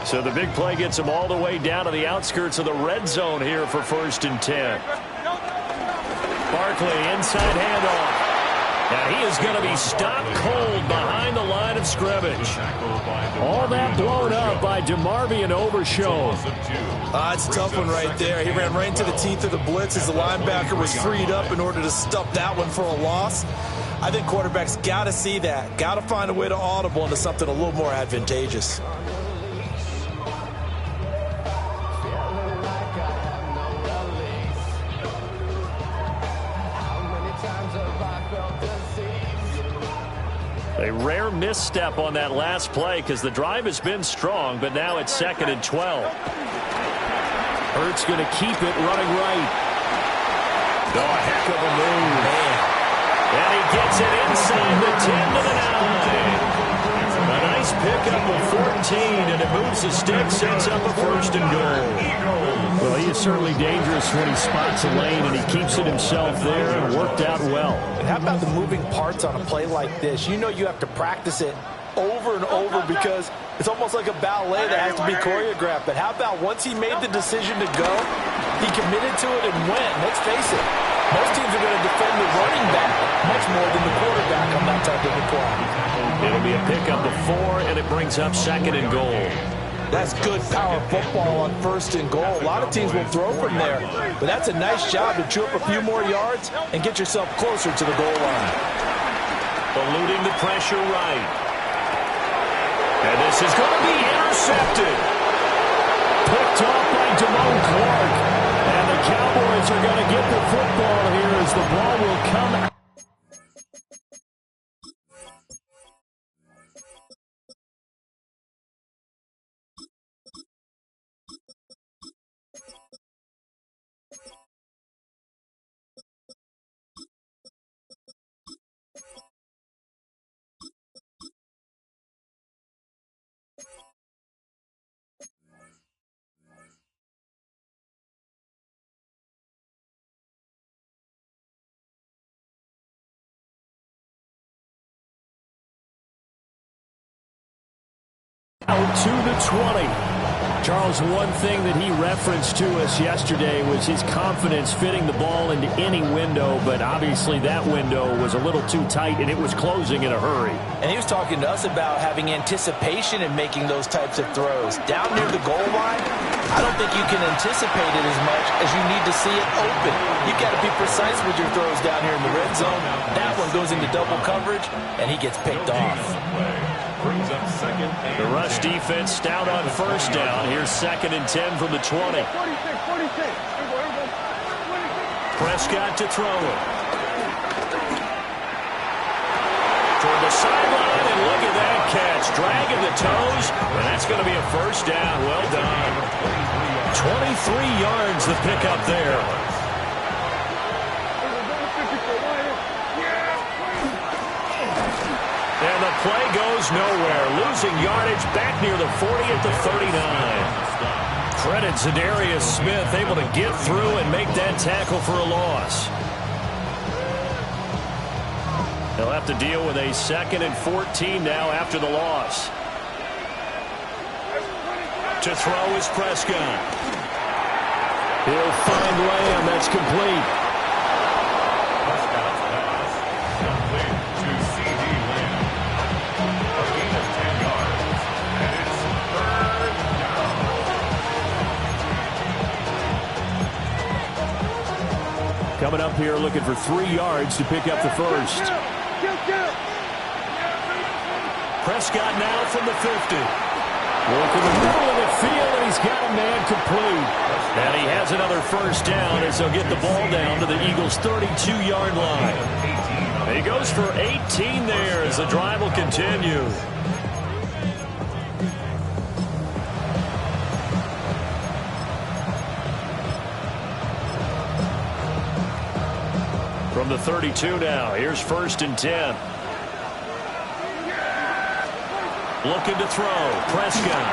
So the big play gets him all the way down to the outskirts of the red zone here for 1st and 10. Barkley, inside handoff. And he is going to be stopped cold behind the line of scrimmage. All that blown up by DeMarvion Overshown. It's a tough one right there. He ran right into the teeth of the blitz as the linebacker was freed up in order to stop that one for a loss. I think quarterbacks got to see that. Got to find a way to audible into something a little more advantageous. A rare misstep on that last play because the drive has been strong, but now it's 2nd and 12. Hurts going to keep it running right. Oh, a heck of a move. Man. And he gets it inside the 10 to the 9. A nice pickup of 14, and it moves the stick, sets up a 1st and goal. Well, he is certainly dangerous when he spots a lane, and he keeps it himself there, and worked out well. And how about the moving parts on a play like this? You know you have to practice it over and over because it's almost like a ballet that has to be choreographed. But how about once he made the decision to go, he committed to it and went. Let's face it, most teams are going to defend the running back much more than the quarterback on that type of a play. It'll be a pickup of 4, and it brings up 2nd and goal. That's good power football on 1st and goal. A lot of teams will throw from there, but that's a nice job to chew up a few more yards and get yourself closer to the goal line. Eluding the pressure right. And this is going to be intercepted. Picked off by Damone Clark. And the Cowboys are going to get the football here as the ball will come out. Out to the 20. Charles, one thing that he referenced to us yesterday was his confidence fitting the ball into any window, but obviously that window was a little too tight, and it was closing in a hurry. And he was talking to us about having anticipation in making those types of throws. Down near the goal line, I don't think you can anticipate it as much as you need to see it open. You've got to be precise with your throws down here in the red zone. That one goes into double coverage, and he gets picked off. The rush defense stout on 1st down. Here's 2nd and 10 from the 20. Prescott to throw it. Toward the sideline, and look at that catch. Dragging the toes, and that's going to be a 1st down. Well done. 23 yards the pickup there. And the play goes nowhere. Losing yardage back near the 40 at the 39. Credit Zadarius Smith able to get through and make that tackle for a loss. They'll have to deal with a 2nd and 14 now after the loss. To throw is Prescott. He'll find Lamb. That's complete. Coming up here looking for 3 yards to pick up the 1st. Prescott now from the 50. Working the middle of the field, and he's got a man complete. And he has another 1st down as they'll get the ball down to the Eagles' 32-yard line. And he goes for 18 there as the drive will continue. From the 32 now, here's 1st and 10. Looking to throw, Prescott.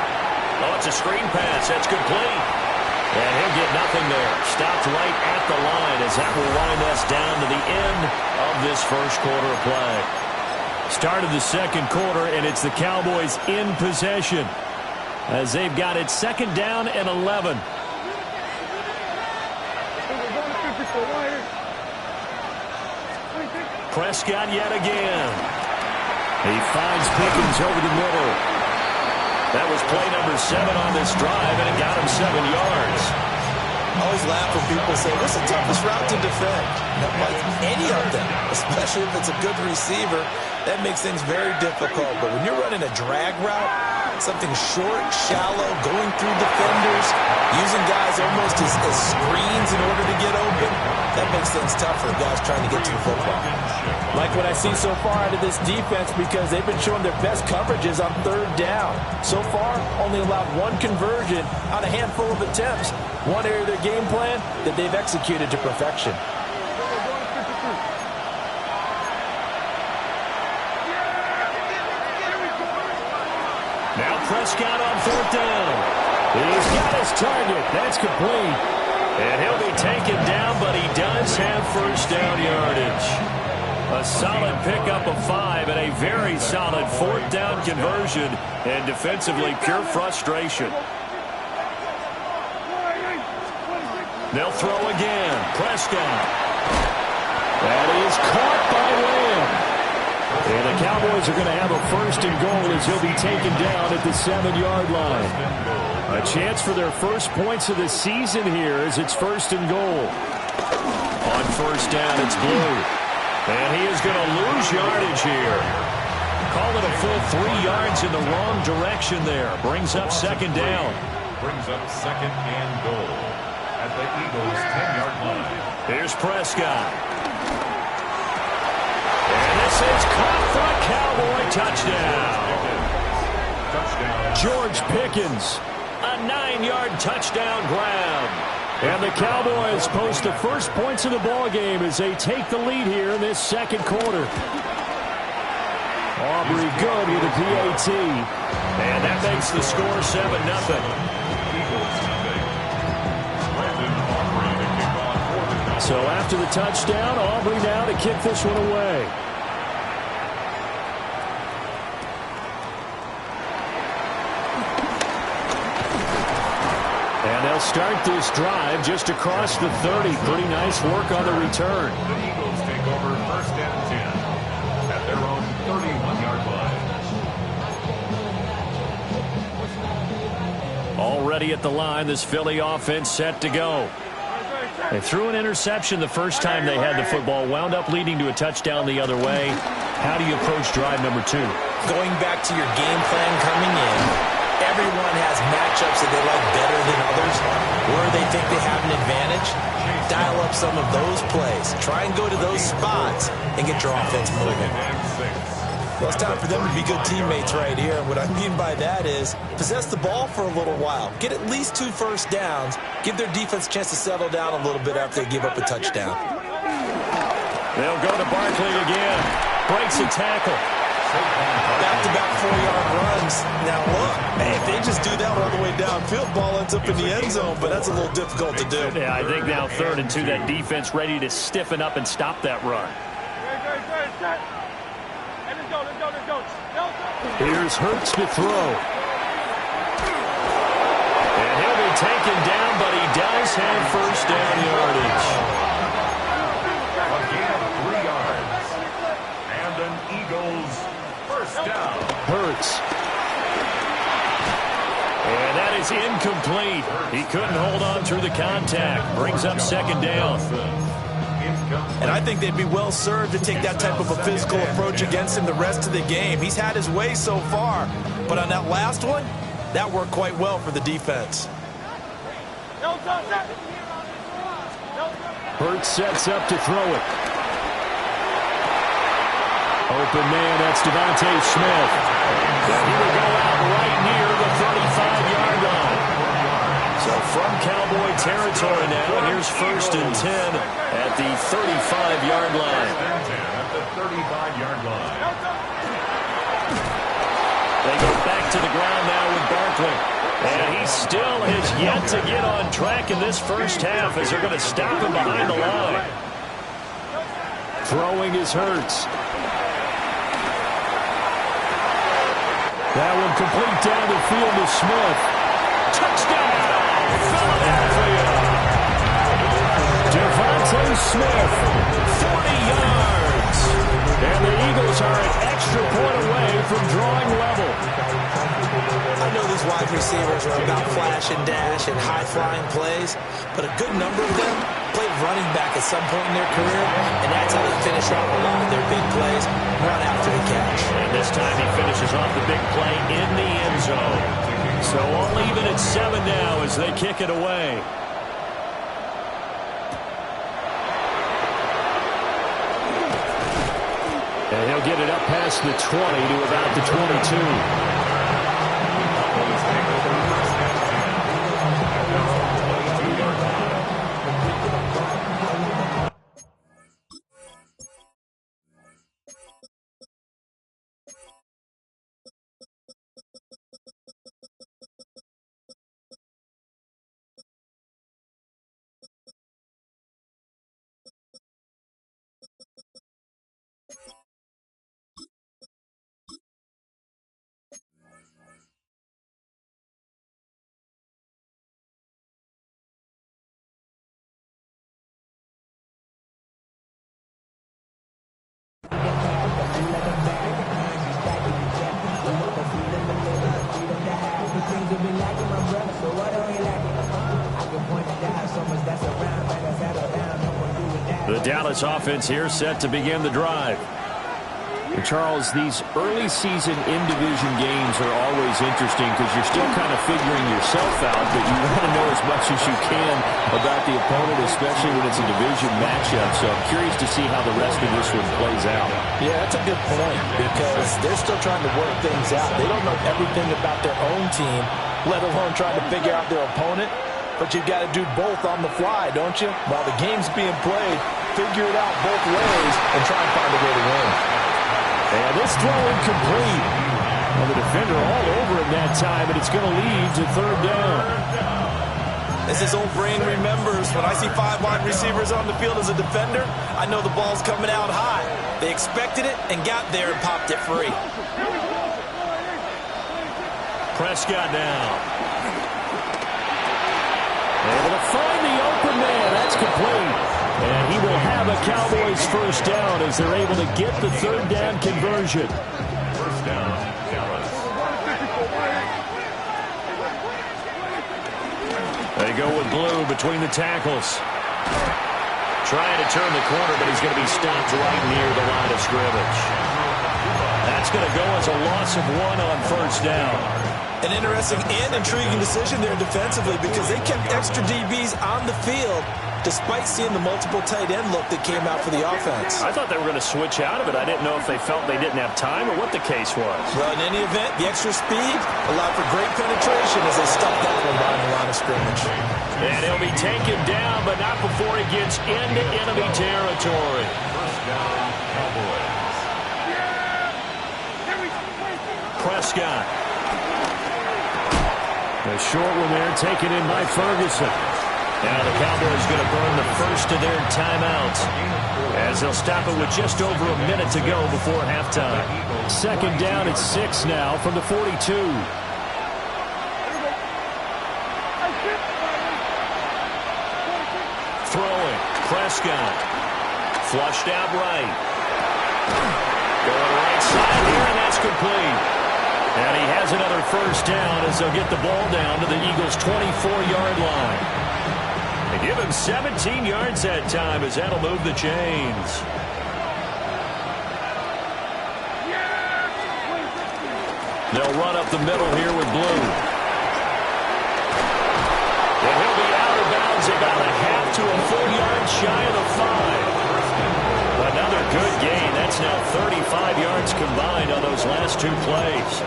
Oh, it's a screen pass, that's complete. And he'll get nothing there. Stopped right at the line as that will wind us down to the end of this 1st quarter of play. Start of the 2nd quarter, and it's the Cowboys in possession. as they've got it 2nd down and 11. Prescott yet again. He finds Pickens over the middle. That was play number 7 on this drive, and it got him 7 yards. I always laugh when people say, what's the toughest route to defend? Like any of them, especially if it's a good receiver, that makes things very difficult. But when you're running a drag route, something short, shallow, going through defenders, using guys almost as screens in order to get open, that makes things tough for guys trying to get to the football. Like what I see so far out of this defense, because they've been showing their best coverages on 3rd down. So far, only allowed 1 conversion on a handful of attempts. One area of their game plan that they've executed to perfection. Now Prescott on 4th down. He's got his target. That's complete. And he'll be taken down, but he does have 1st down yardage. A solid pickup of 5 and a very solid 4th down conversion. And defensively, pure frustration. They'll throw again. Prescott. That is caught by Lamb. And the Cowboys are going to have a 1st and goal as he'll be taken down at the 7-yard line. A chance for their first points of the season here as it's 1st and goal. On 1st down, it's Blue. And he is going to lose yardage here. Call it a full 3 yards in the wrong direction there. Brings up 2nd down. Brings up 2nd and goal at the Eagles' 10-yard line. Here's Prescott. And this is caught for a Cowboy touchdown. George Pickens, a 9-yard touchdown grab. And the Cowboys post the first points of the ball game as they take the lead here in this 2nd quarter. Aubrey good with a PAT. And that makes the score 7-0. So after the touchdown, Aubrey now to kick this one away. And they'll start this drive just across the 30. Pretty nice work on the return. The Eagles take over 1st and 10 at their own 31-yard line. Already at the line, this Philly offense set to go. They threw an interception the first time they had the football, wound up leading to a touchdown the other way. How do you approach drive number 2? Going back to your game plan coming in, everyone has matchups that they like better than others, where they think they have an advantage. Dial up some of those plays. Try and go to those spots and get your offense moving. Well, it's time for them to be good teammates right here. And what I mean by that is possess the ball for a little while. Get at least 2 first downs. Give their defense a chance to settle down a little bit after they give up a touchdown. They'll go to Barkley again. Breaks a tackle. Back-to-back 4-yard runs. Now, look, hey, if they just do that all the way downfield, ball ends up in the end zone, but that's a little difficult to do. Yeah, I think now 3rd and 2, that defense ready to stiffen up and stop that run. Here's Hurts to throw. And he'll be taken down, but he does have 1st down yardage. A gain of 3 yards. And an Eagles 1st down. Hurts. And that is incomplete. He couldn't hold on through the contact. Brings up 2nd down. And I think they'd be well served to take that type of a physical approach against him the rest of the game. He's had his way so far, but on that last one, that worked quite well for the defense. Hurts sets up to throw it. Open man, that's Devontae Smith. He will go out right near the 35-yard line. So from Cowboy territory now, and here's 1st and 10 at the 35-yard line. At the 35-yard line. They go back to the ground now with Barkley. And he still has yet to get on track in this first half as they're going to stop him behind the line. Throwing is Hurts. That one complete down the field to Smith. Touchdown, Philadelphia. Devontae Smith, 40 yards. And the Eagles are an extra point away from drawing level. I know these wide receivers are about flash and dash and high-flying plays, but a good number of them played running back at some point in their career, and that's how they finish off a lot of their big plays, run after the catch. And this time he finishes off the big play in the end zone. So all even at 7 now as they kick it away. And he'll get it up past the 20 to about the 22. The Dallas offense here set to begin the drive. And Charles, these early season in-division games are always interesting because you're still kind of figuring yourself out, but you want to know as much as you can about the opponent, especially when it's a division matchup. So I'm curious to see how the rest of this one plays out. Yeah, that's a good point because they're still trying to work things out. They don't know everything about their own team, let alone trying to figure out their opponent. But you've got to do both on the fly, don't you? While the game's being played, figure it out both ways and try and find a way to win. And this throw incomplete. Well, the defender all over him that time, and it's going to lead to third down. As his old brain remembers, when I see 5 wide receivers on the field as a defender, I know the ball's coming out high. They expected it and got there and popped it free. Prescott now. Able to find the open man. That's complete. And he will have a Cowboys first down as they're able to get the third down conversion. First down, Dallas. They go with Blue between the tackles. Trying to turn the corner, but he's going to be stopped right near the line of scrimmage. That's going to go as a loss of 1 on first down. An interesting and intriguing decision there defensively because they kept extra DBs on the field despite seeing the multiple tight end look that came out for the offense. I thought they were going to switch out of it. I didn't know if they felt they didn't have time or what the case was. Well, in any event, the extra speed allowed for great penetration as they stuffed that one behind the line of scrimmage. And he'll be taken down, but not before he gets into enemy territory. First down, Cowboys. Prescott. A short one there, taken in by Ferguson. Now the Cowboys going to burn the first of their timeouts as they'll stop it with just over a minute to go before halftime. Second down at 6 now from the 42. Throwing, Prescott. Flushed out right. Going right side here, and that's complete. And he has another first down as they'll get the ball down to the Eagles' 24-yard line. They give him 17 yards that time as that'll move the chains. They'll run up the middle here with Blue. And he'll be out of bounds about a half to a full yard shy of the 5. Another good gain. That's now 35 yards combined on those last 2 plays.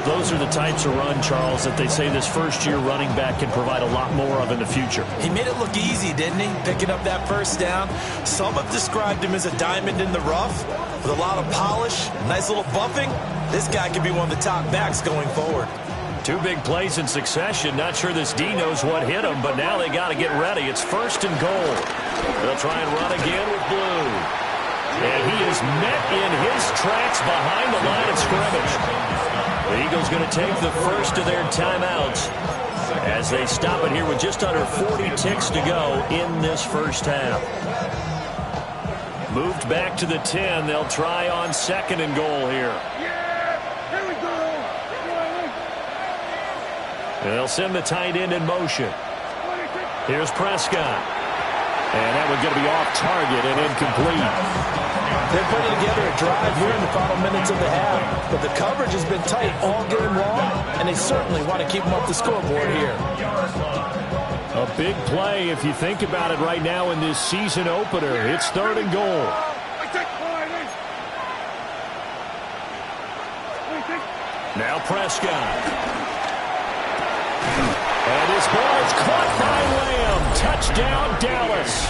Those are the types of run, Charles, that they say this first-year running back can provide a lot more of in the future. He made it look easy, didn't he? Picking up that first down. Some have described him as a diamond in the rough with a lot of polish, nice little bumping. This guy could be one of the top backs going forward. 2 big plays in succession. Not sure this D knows what hit him, but now they got to get ready. It's first and goal. They'll try and run again with Blue. And he is met in his tracks behind the line of scrimmage. The Eagles going to take the first of their timeouts as they stop it here with just under 40 ticks to go in this first half. Moved back to the 10. They'll try on 2nd and goal here. Here we go. They'll send the tight end in motion. Here's Prescott. And that one's going to be off target and incomplete. They're putting together a drive here in the final minutes of the half, but the coverage has been tight all game long, and they certainly want to keep them off the scoreboard here. A big play if you think about it right now in this season opener. It's 3rd and goal. Now Prescott. And his ball is caught by Lamb. Touchdown, Dallas.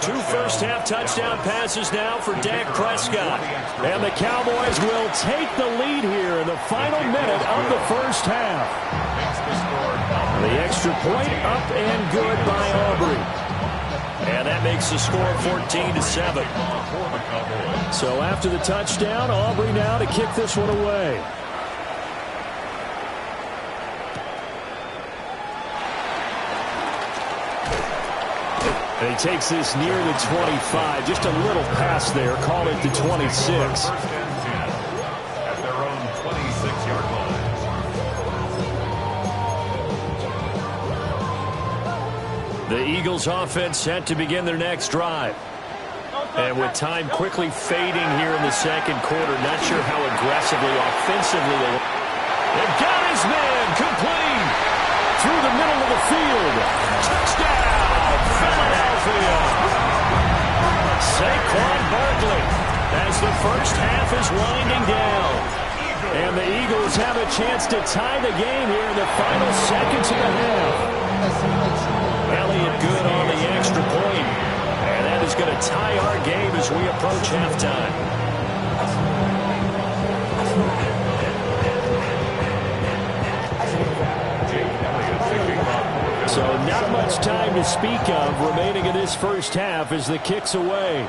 2 first-half touchdown passes now for Dak Prescott. And the Cowboys will take the lead here in the final minute of the first half. The extra point up and good by Aubrey. And that makes the score 14-7. So after the touchdown, Aubrey now to kick this one away. And he takes this near the 25. Just a little pass there. Call it the 26. At their own 26-yard line. The Eagles offense set to begin their next drive. And with time quickly fading here in the second quarter, not sure how aggressively, offensively they will. They've got his man complete through the middle of the field. Touchdown, Philadelphia. Saquon Barkley as the first half is winding down. And the Eagles have a chance to tie the game here in the final seconds of the half. Elliott good on the extra point. And that is going to tie our game as we approach halftime. So not much time to speak of remaining in this first half as the kick's away.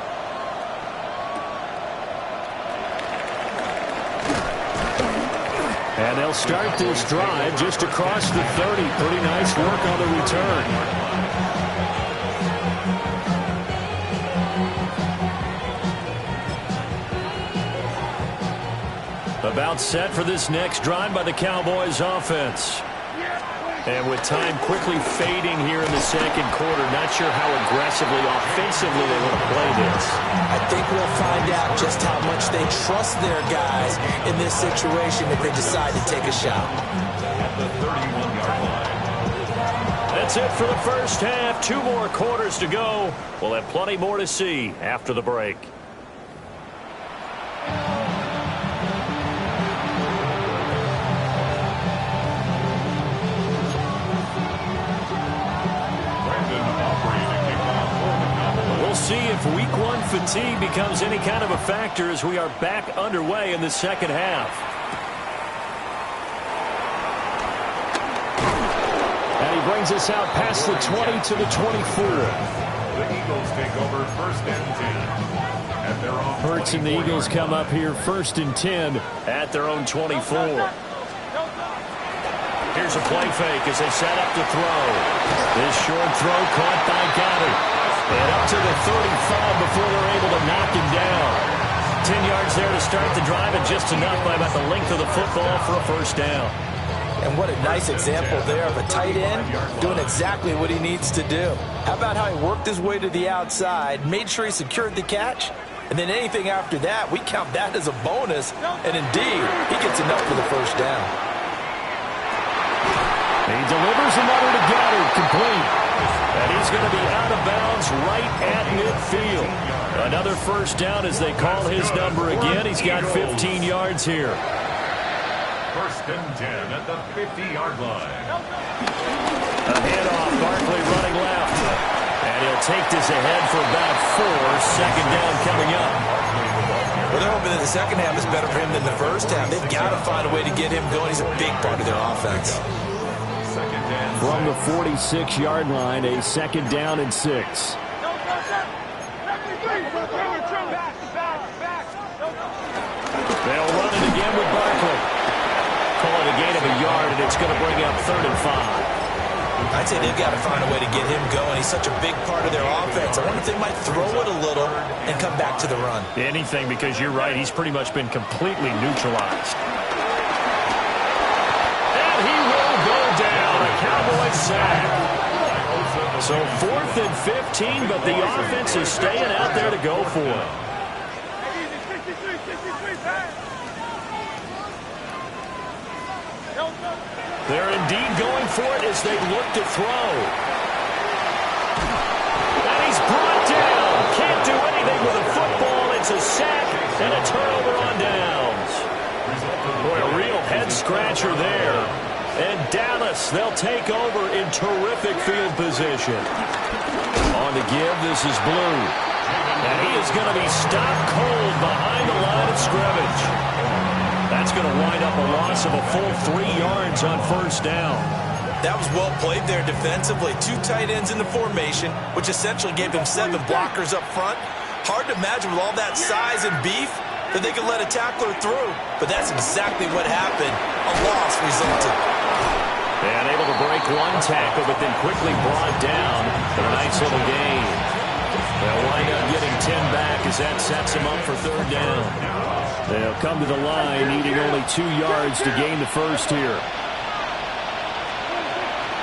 And they'll start this drive just across the 30. Pretty nice work on the return. About set for this next drive by the Cowboys offense. And with time quickly fading here in the second quarter, not sure how aggressively, offensively they want to play this. I think we'll find out just how much they trust their guys in this situation if they decide to take a shot. At the 31-yard line. That's it for the first half. 2 more quarters to go. We'll have plenty more to see after the break. See if week 1 fatigue becomes any kind of a factor as we are back underway in the second half. And he brings us out past the 20 to the 24. The Eagles take over 1st and 10 at their own. Hurts and the Eagles come up here 1st and 10 at their own 24. Here's a play fake as they set up to throw. This short throw caught by Goddard. And up to the 35 before they're able to knock him down. 10 yards there to start the drive, and just enough by about the length of the football for a first down. And what a nice example there of a tight end doing exactly what he needs to do. How about how he worked his way to the outside, made sure he secured the catch, and then anything after that, we count that as a bonus. And indeed, he gets enough for the first down. He delivers another to Goddard, complete. And he's going to be out of bounds right at midfield. Another first down as they call his number again. He's got 15 yards here. 1st and 10 at the 50-yard line. A handoff, Barkley running left. And he'll take this ahead for about 4. Second down coming up. Well, they're hoping that the second half is better for him than the first half. They've got to find a way to get him going. He's a big part of their offense. From the 46-yard line, a 2nd down and 6. and it's going to bring up 3rd and 5. I'd say they've got to find a way to get him going. He's such a big part of their offense. I wonder if they might throw it a little and come back to the run. Anything, because you're right. He's pretty much been completely neutralized. And he will go down. A Cowboy sack. So 4th and 15, but the offense is staying out there to go for it. They're indeed going for it as they look to throw. And he's brought down. Can't do anything with a football. It's a sack and a turnover on downs. Boy, a real head-scratcher there. And Dallas, they'll take over in terrific field position. On to give, this is Blue. And he is going to be stopped cold behind the line of scrimmage. That's going to wind up a loss of a full 3 yards on 1st down. That was well played there defensively. 2 tight ends in the formation, which essentially gave them 7 blockers up front. Hard to imagine with all that size and beef that they could let a tackler through. But that's exactly what happened. A loss resulted. And able to break 1 tackle, but then quickly brought down for a nice little gain. They'll wind up getting 10 back as that sets them up for 3rd down. They'll come to the line, needing only 2 yards to gain the first here.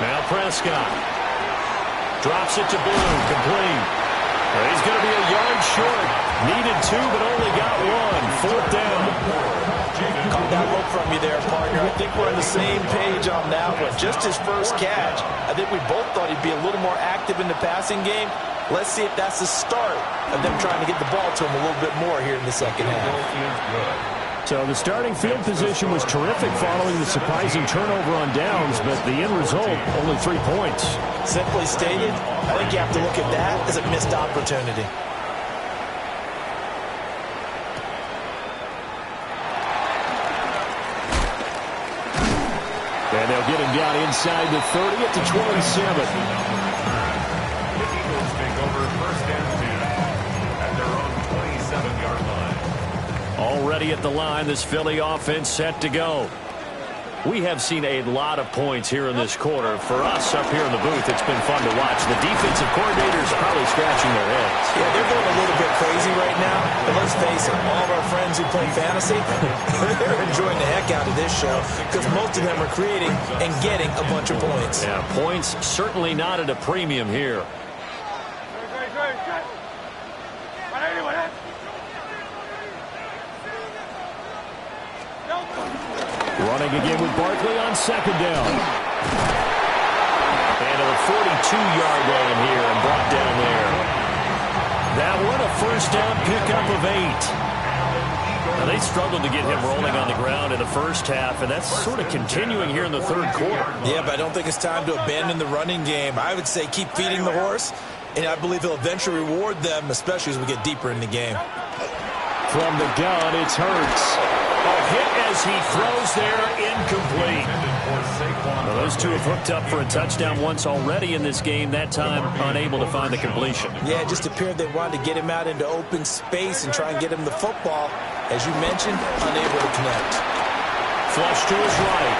Now Prescott drops it to Blue, complete. He's going to be a yard short. Needed 2, but only got 1. 4th down. Caught that look from you there, partner. I think we're on the same page on that one. Just his first catch. I think we both thought he'd be a little more active in the passing game. Let's see if that's the start of them trying to get the ball to him a little bit more here in the second half. So the starting field position was terrific following the surprising turnover on downs, but the end result, only 3 points. Simply stated, I think you have to look at that as a missed opportunity. And they'll get him down inside the 30 at the 27. Already at the line, this Philly offense set to go. We have seen a lot of points here in this quarter. For us up here in the booth, it's been fun to watch. The defensive coordinators probably scratching their heads. Yeah, they're going a little bit crazy right now. But let's face it, all of our friends who play fantasy, they're enjoying the heck out of this show because most of them are creating and getting a bunch of points. Yeah, points certainly not at a premium here. Running again with Barkley on 2nd down. And a 42-yard line here and brought down there. That one a 1st down pickup of 8. Now they struggled to get him rolling on the ground in the first half, and that's sort of continuing here in the 3rd quarter. Yeah, but I don't think it's time to abandon the running game. I would say keep feeding the horse, and I believe he'll eventually reward them, especially as we get deeper in the game. From the gun, it's Hurts. A hit as he throws there, incomplete. Well, those two have hooked up for a touchdown once already in this game, that time unable to find the completion. Yeah, it just appeared they wanted to get him out into open space and try and get him the football. As you mentioned, unable to connect. Flush to his right.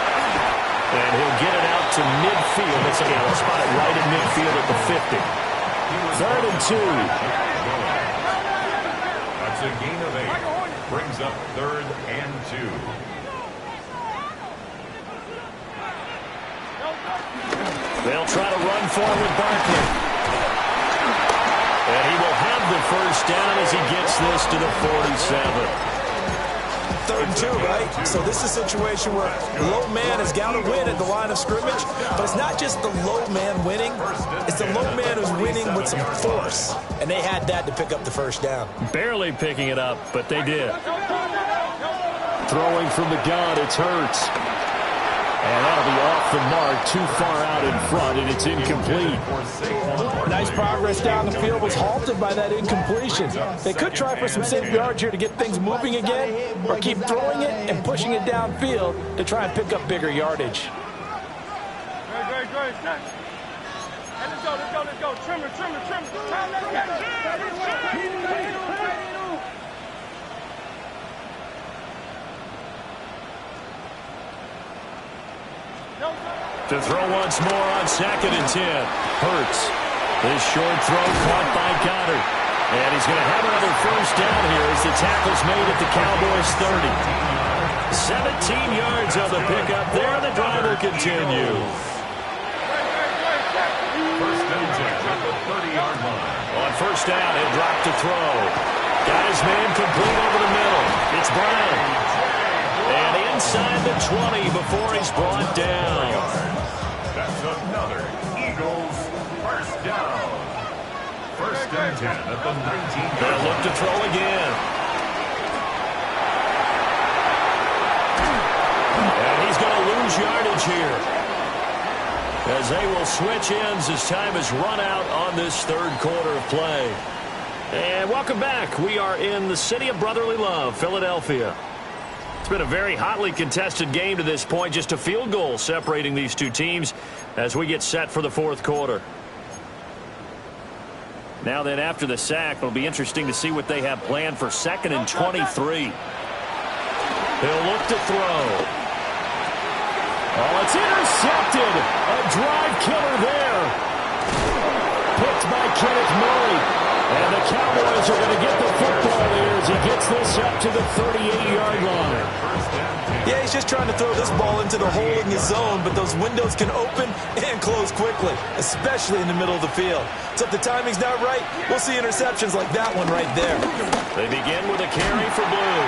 And he'll get it out to midfield. Let's see, we'll spot it right in midfield at the 50. 3rd and 2. That's a gain of 8. Brings up 3rd and 2. They'll try to run forward with Barkley. And he will have the 1st down as he gets this to the 47. 3rd and 2, right? So this is a situation where low man has got to win at the line of scrimmage, but it's not just the low man winning. It's the low man who's winning with some force, and they had that to pick up the 1st down. Barely picking it up, but they did. Throwing from the gun, it's Hurts. And that'll be off the mark, too far out in front, and it's incomplete. Nice progress down the field was halted by that incompletion. They could try for some safe yards here to get things moving again, or keep throwing it and pushing it downfield to try and pick up bigger yardage. Great. Hey, let's go. Trimmer. Time, let's get it. To throw once more on 2nd and 10. Hurts. This short throw caught by Goddard. And he's going to have another first down here as the tackle's made at the Cowboys' 30. 17 yards on the pickup there. The drive will continue. First and 10 at the 30-yard line. On first down, he'll drop to throw. Got his man complete over the middle. It's Brown. And inside the 20 before he's brought down. That's another Eagles first down. First and 10 at the 19. They'll look to throw again. And he's going to lose yardage here, as they will switch ends as time has run out on this third quarter of play. And welcome back. We are in the city of brotherly love, Philadelphia. It's been a very hotly contested game to this point. Just a field goal separating these two teams as we get set for the fourth quarter. Now then, after the sack, it'll be interesting to see what they have planned for 2nd and 23. He'll look to throw. Oh, it's intercepted. A drive killer there. Picked by Kenneth Murray. And the Cowboys are going to get the football here as he gets this up to the 38-yard line. Yeah, he's just trying to throw this ball into the hole in the zone, but those windows can open and close quickly, especially in the middle of the field. So if the timing's not right, we'll see interceptions like that one right there. They begin with a carry for Blue.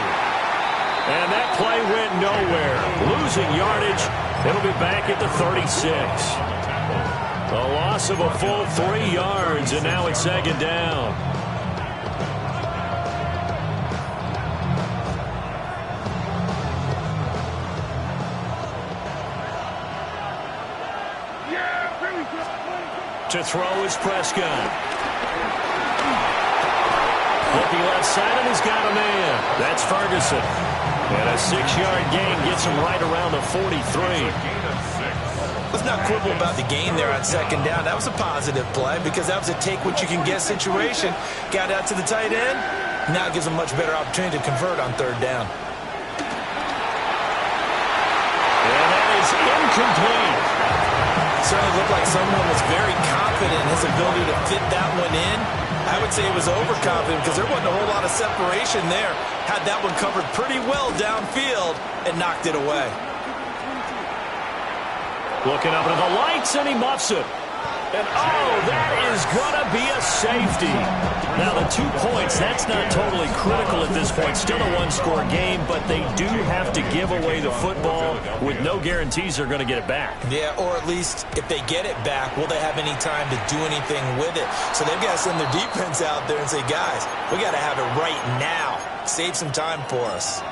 And that play went nowhere. Losing yardage. It'll be back at the 36. A loss of a full 3 yards, and now it's 2nd down. To throw is Prescott. Looking left side, and he's got a man. That's Ferguson. And a 6-yard gain gets him right around the 43. Let's not quibble about the gain there on 2nd down. That was a positive play because that was a take-what-you-can-get situation. Got out to the tight end. Now it gives him a much better opportunity to convert on 3rd down. And that is incomplete. Certainly looked like someone was very confident in his ability to fit that one in. I would say he was overconfident because there wasn't a whole lot of separation there. Had that one covered pretty well downfield and knocked it away. Looking up into the lights, and he muffs it. And, oh, that is going to be a safety. Now, the 2 points, that's not totally critical at this point. Still a one-score game, but they do have to give away the football with no guarantees they're going to get it back. Yeah, or at least if they get it back, will they have any time to do anything with it? So they've got to send their defense out there and say, guys, we got to have it right now. Save some time for us.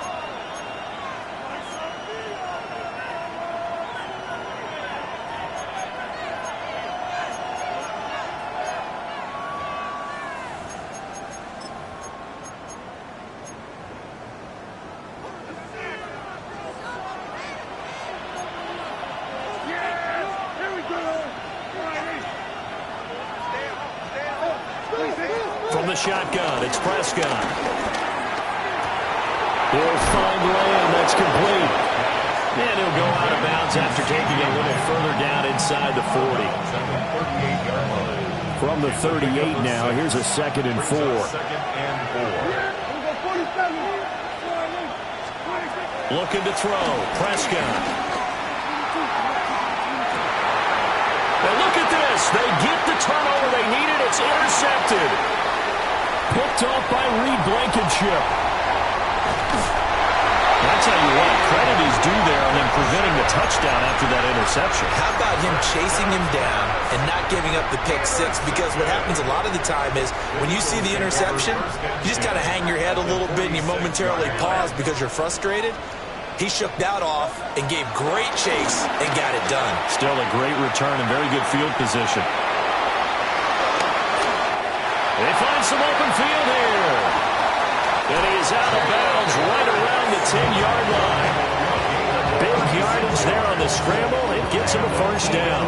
Shotgun, it's Prescott. He'll find Lamb, that's complete. And he'll go out of bounds after taking a little further down inside the 40. From the 38 now, here's a 2nd and 4. Looking to throw, Prescott. And look at this, they get the turnover they needed, it's intercepted. Picked off by Reed Blankenship. I'll tell you what, credit is due there on them preventing the touchdown after that interception. How about him chasing him down and not giving up the pick six? Because what happens a lot of the time is when you see the interception, you just kind of hang your head a little bit and you momentarily pause because you're frustrated. He shook that off and gave great chase and got it done. Still a great return and very good field position. They find some open field here. And he's out of bounds right around the 10-yard line. Big yardage there on the scramble. It gets him a first down.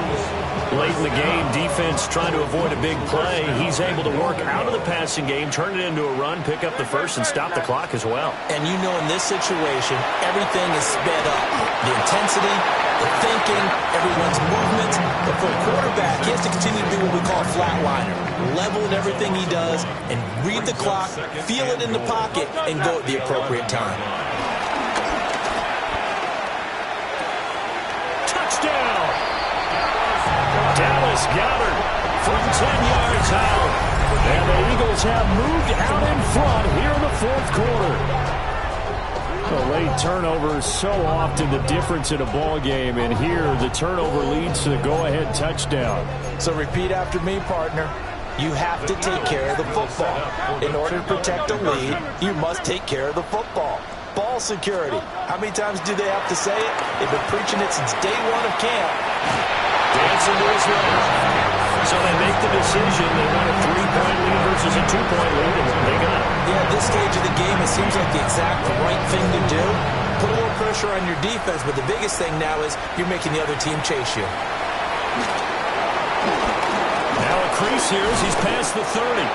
Late in the game, defense trying to avoid a big play. He's able to work out of the passing game, turn it into a run, pick up the first, and stop the clock as well. And you know in this situation, everything is sped up. The intensity, the thinking, everyone's movement. But for a quarterback, he has to continue to do what we call a flatliner. Level in everything he does and read the clock, feel it in the pocket, and go at the appropriate time. Touchdown! Dallas Goedert from 10 yards out. And the Eagles have moved out in front here in the fourth quarter. The late turnover is so often the difference in a ball game, and here the turnover leads to the go-ahead touchdown. So repeat after me, partner. You have to take care of the football. In order to protect a lead, you must take care of the football. Ball security. How many times do they have to say it? They've been preaching it since day one of camp. Dancing to his left. So they make the decision. They want a 3-point lead versus a 2-point lead, and they got it. Yeah, at this stage of the game, it seems like the exact right thing to do. Put a little pressure on your defense, but the biggest thing now is you're making the other team chase you. Now a crease here as he's past the 30.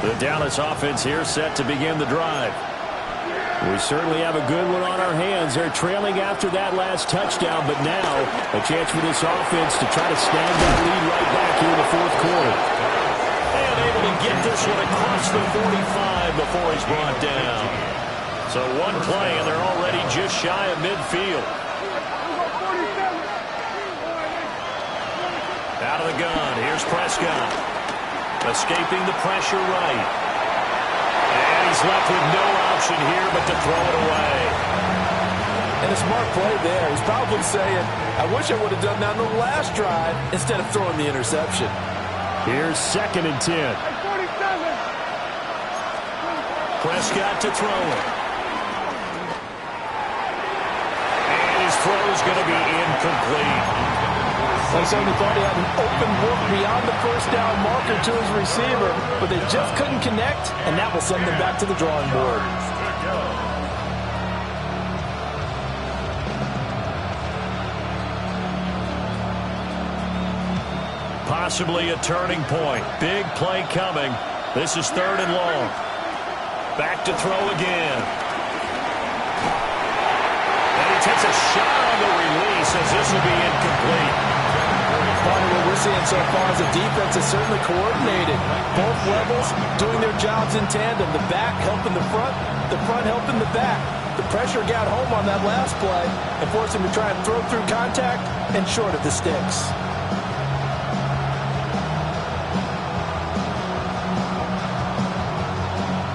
The Dallas offense here set to begin the drive. We certainly have a good one on our hands. They're trailing after that last touchdown, but now a chance for this offense to try to snag that lead right back here in the fourth quarter. And able to get this one across the 45 before he's brought down. So one play, and they're already just shy of midfield. Out of the gun, here's Prescott. Escaping the pressure right. And he's left with no option here but to throw it away. And a smart play there. He's probably saying, I wish I would have done that on the last drive instead of throwing the interception. Here's 2nd and 10. Prescott to throw it. And his throw is going to be incomplete. Like somebody thought he had an open look beyond the first down marker to his receiver, but they just couldn't connect, and that will send them back to the drawing board. Possibly a turning point. Big play coming. This is 3rd and long. Back to throw again. And he takes a shot on the release as this will be incomplete. What we're seeing so far is the defense is certainly coordinated. Both levels doing their jobs in tandem. The back helping the front helping the back. The pressure got home on that last play and forced him to try and throw through contact and short of the sticks.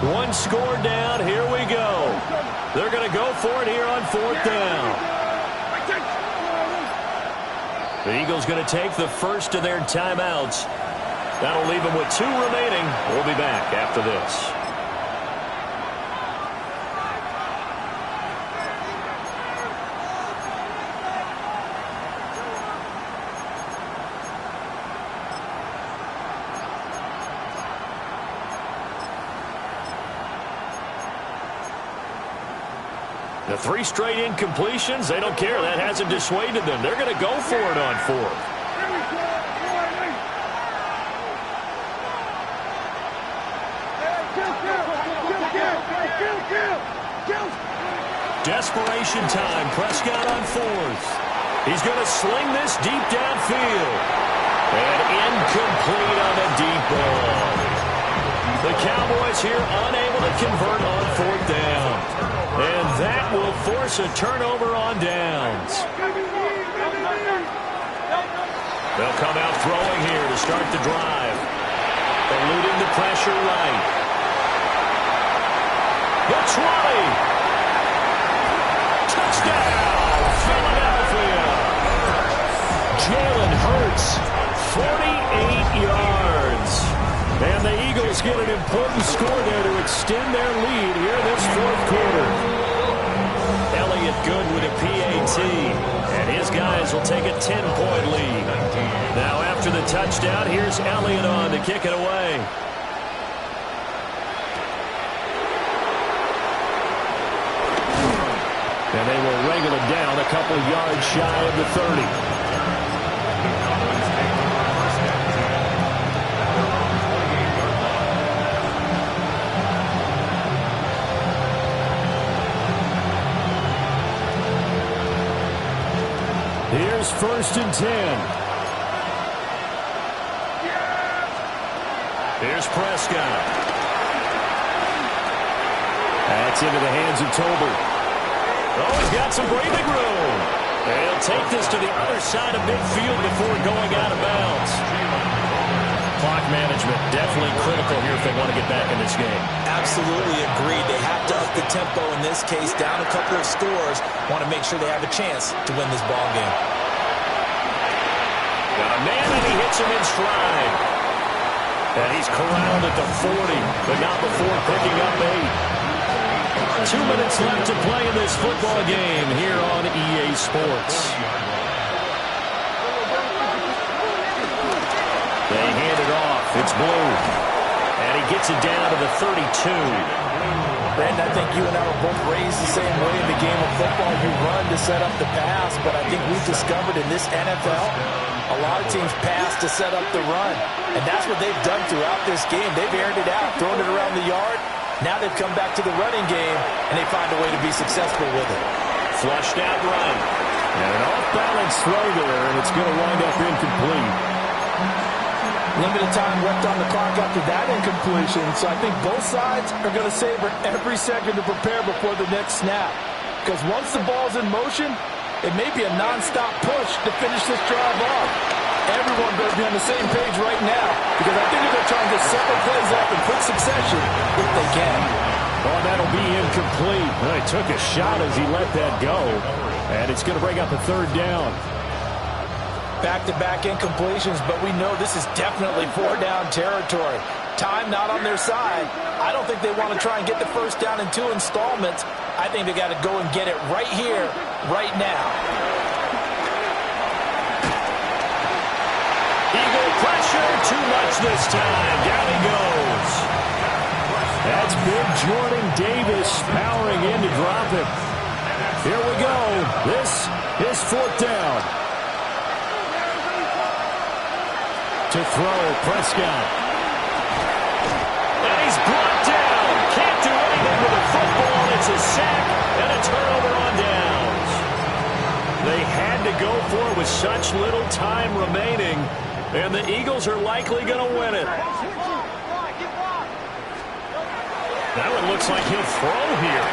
One score down. Here we go. They're going to go for it here on 4th down. The Eagles going to take the first of their timeouts. That'll leave them with 2 remaining. We'll be back after this. The 3 straight incompletions, they don't care. That hasn't dissuaded them. They're going to go for it on 4th. Desperation time. Prescott on 4th. He's going to sling this deep downfield. And incomplete on the deep ball. The Cowboys here unable to convert on 4th down. And that will force a turnover on downs. They'll come out throwing here to start the drive. Eluding the pressure right. The 20. Touchdown, Philadelphia. Jalen Hurts, 48 yards. And the Eagles get an important score there to extend their lead here in this 4th quarter. Elliott good with a PAT. And his guys will take a 10-point lead. Now after the touchdown, here's Elliott on to kick it away. And they will wrangle it down a couple yards shy of the 30. Here's 1st and 10. Here's Prescott. That's into the hands of Tolbert. Oh, he's got some breathing room. They'll take this to the other side of midfield before going out of bounds. Clock management definitely critical here if they want to get back in this game. Absolutely agreed. They have to up the tempo in this case, down a couple of scores. Want to make sure they have a chance to win this ball game. Got a man, and he hits him in stride. And he's corralled at the 40, but not before picking up 8. 2 minutes left to play in this football game here on EA Sports. They hand it off. It's Blue. And he gets it down to the 32. Brandon, I think you and I were both raised the same way in the game of football. You run to set up the pass, but I think we've discovered in this NFL, a lot of teams pass to set up the run. And that's what they've done throughout this game. They've aired it out, thrown it around the yard. Now they've come back to the running game, and they find a way to be successful with it. Flushed out run. And an off-balance throw there, and it's going to wind up incomplete. Limited time left on the clock after that incompletion, so I think both sides are going to savor every second to prepare before the next snap. Because once the ball's in motion, it may be a non-stop push to finish this drive off. Everyone better be on the same page right now, because I think they're going to try and get several plays off in quick succession if they can. Oh, that'll be incomplete. Well, he took a shot as he let that go, and it's going to bring up a 3rd down. Back-to-back incompletions, but we know this is definitely 4-down territory. Time not on their side. I don't think they want to try and get the 1st down in 2 installments. I think they got to go and get it right here, right now. Eagle pressure, too much this time. Down he goes. That's big Jordan Davis powering in to drop it. Here we go. This is 4th down. To throw, Prescott. And he's brought down. Can't do anything with a football. It's a sack and a turnover on downs. They had to go for it with such little time remaining, and the Eagles are likely going to win it. Now it looks like he'll throw here.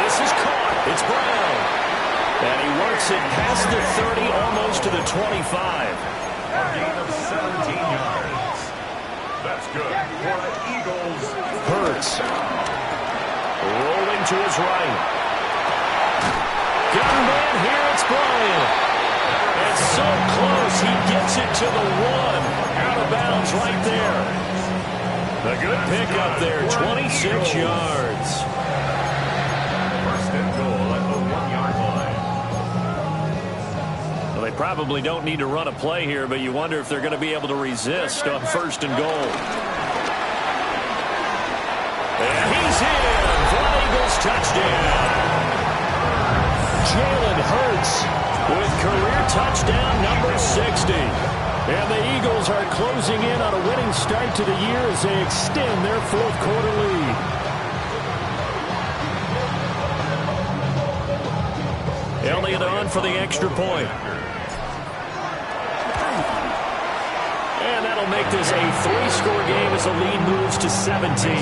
This is caught. It's Brown. And he works it past the 30, almost to the 25. A gain of 17 yards. That's good for the Eagles. Hurts. Rolling to his right. Gun man here, it's Bryant. It's so close, he gets it to the 1. Out of bounds right there. A good pickup there, 26 yards. 1st and goal at the 1-yard line. Well, they probably don't need to run a play here, but you wonder if they're going to be able to resist on 1st and goal. And he's in for an Eagles touchdown. Jalen Hurts with career touchdown number 60. And the Eagles are closing in on a winning start to the year as they extend their 4th quarter lead. Elliott on for the extra point. And that'll make this a 3-score game as the lead moves to 17.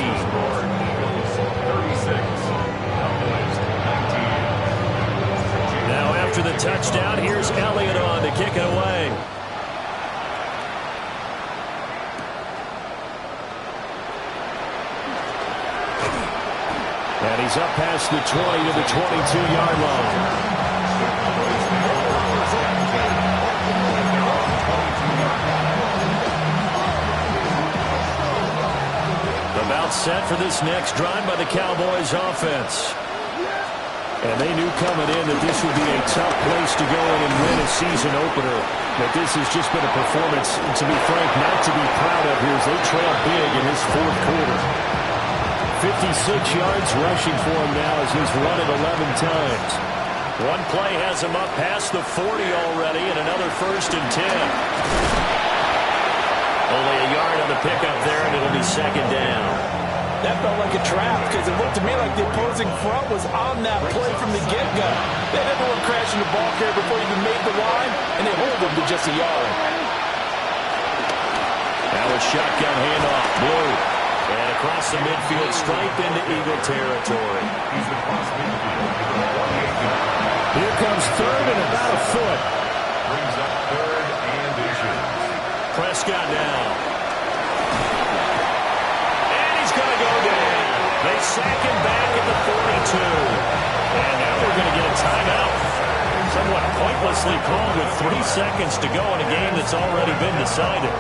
Now after the touchdown, here's Elliott on to kick it away. And he's up past the 20 to the 22-yard line. About set for this next drive by the Cowboys offense. And they knew coming in that this would be a tough place to go in and win a season opener. But this has just been a performance, to be frank, not to be proud of here as they trail big in this fourth quarter. 56 yards rushing for him now as he's run it 11 times. One play has him up past the 40 already, and another 1st and 10. Only a yard on the pickup there, and it'll be 2nd down. That felt like a trap because it looked to me like the opposing front was on that play from the get-go. They never went crashing the ball carrier before he even made the line, and they hold him to just a yard. Now a shotgun handoff, Blue. And across the midfield stripe into Eagle territory. Here comes 3rd and about a foot. Brings up 3rd and inches. Prescott now. And he's going to go down. They sack him back at the 42. And now we're going to get a timeout. Somewhat pointlessly called with 3 seconds to go in a game that's already been decided.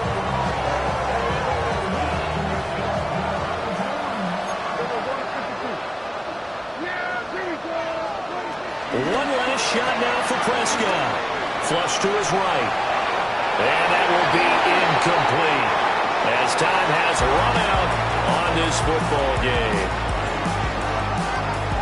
One last shot now for Prescott. Flush to his right. And that will be incomplete as time has run out on this football game.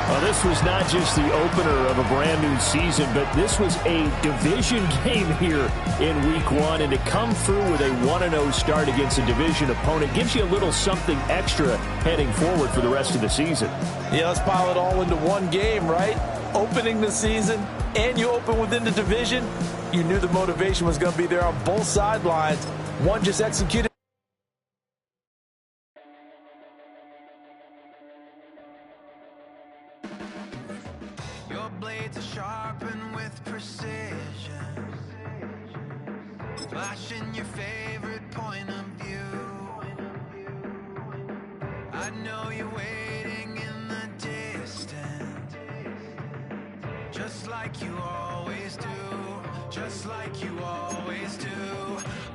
Well, this was not just the opener of a brand new season, but this was a division game here in Week 1. And to come through with a 1-0 start against a division opponent gives you a little something extra heading forward for the rest of the season. Yeah, let's pile it all into one game, right? Opening the season, and you open within the division, you knew the motivation was going to be there on both sidelines. One just executed. Your blades are sharpened with precision, flashing your favorite point of view. I know you're waiting in the distance, just like you always do, just like you always do.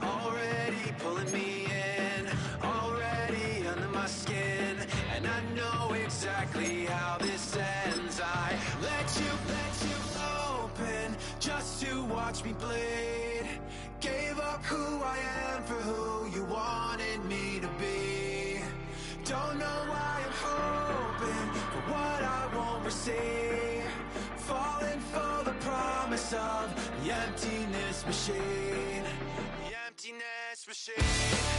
Already pulling me in, already under my skin, and I know exactly how this ends. I let you open just to watch me bleed. Gave up who I am for who you wanted me to be. Don't know why I'm hoping for what I won't receive. Falling for the promise of the emptiness machine. The emptiness machine.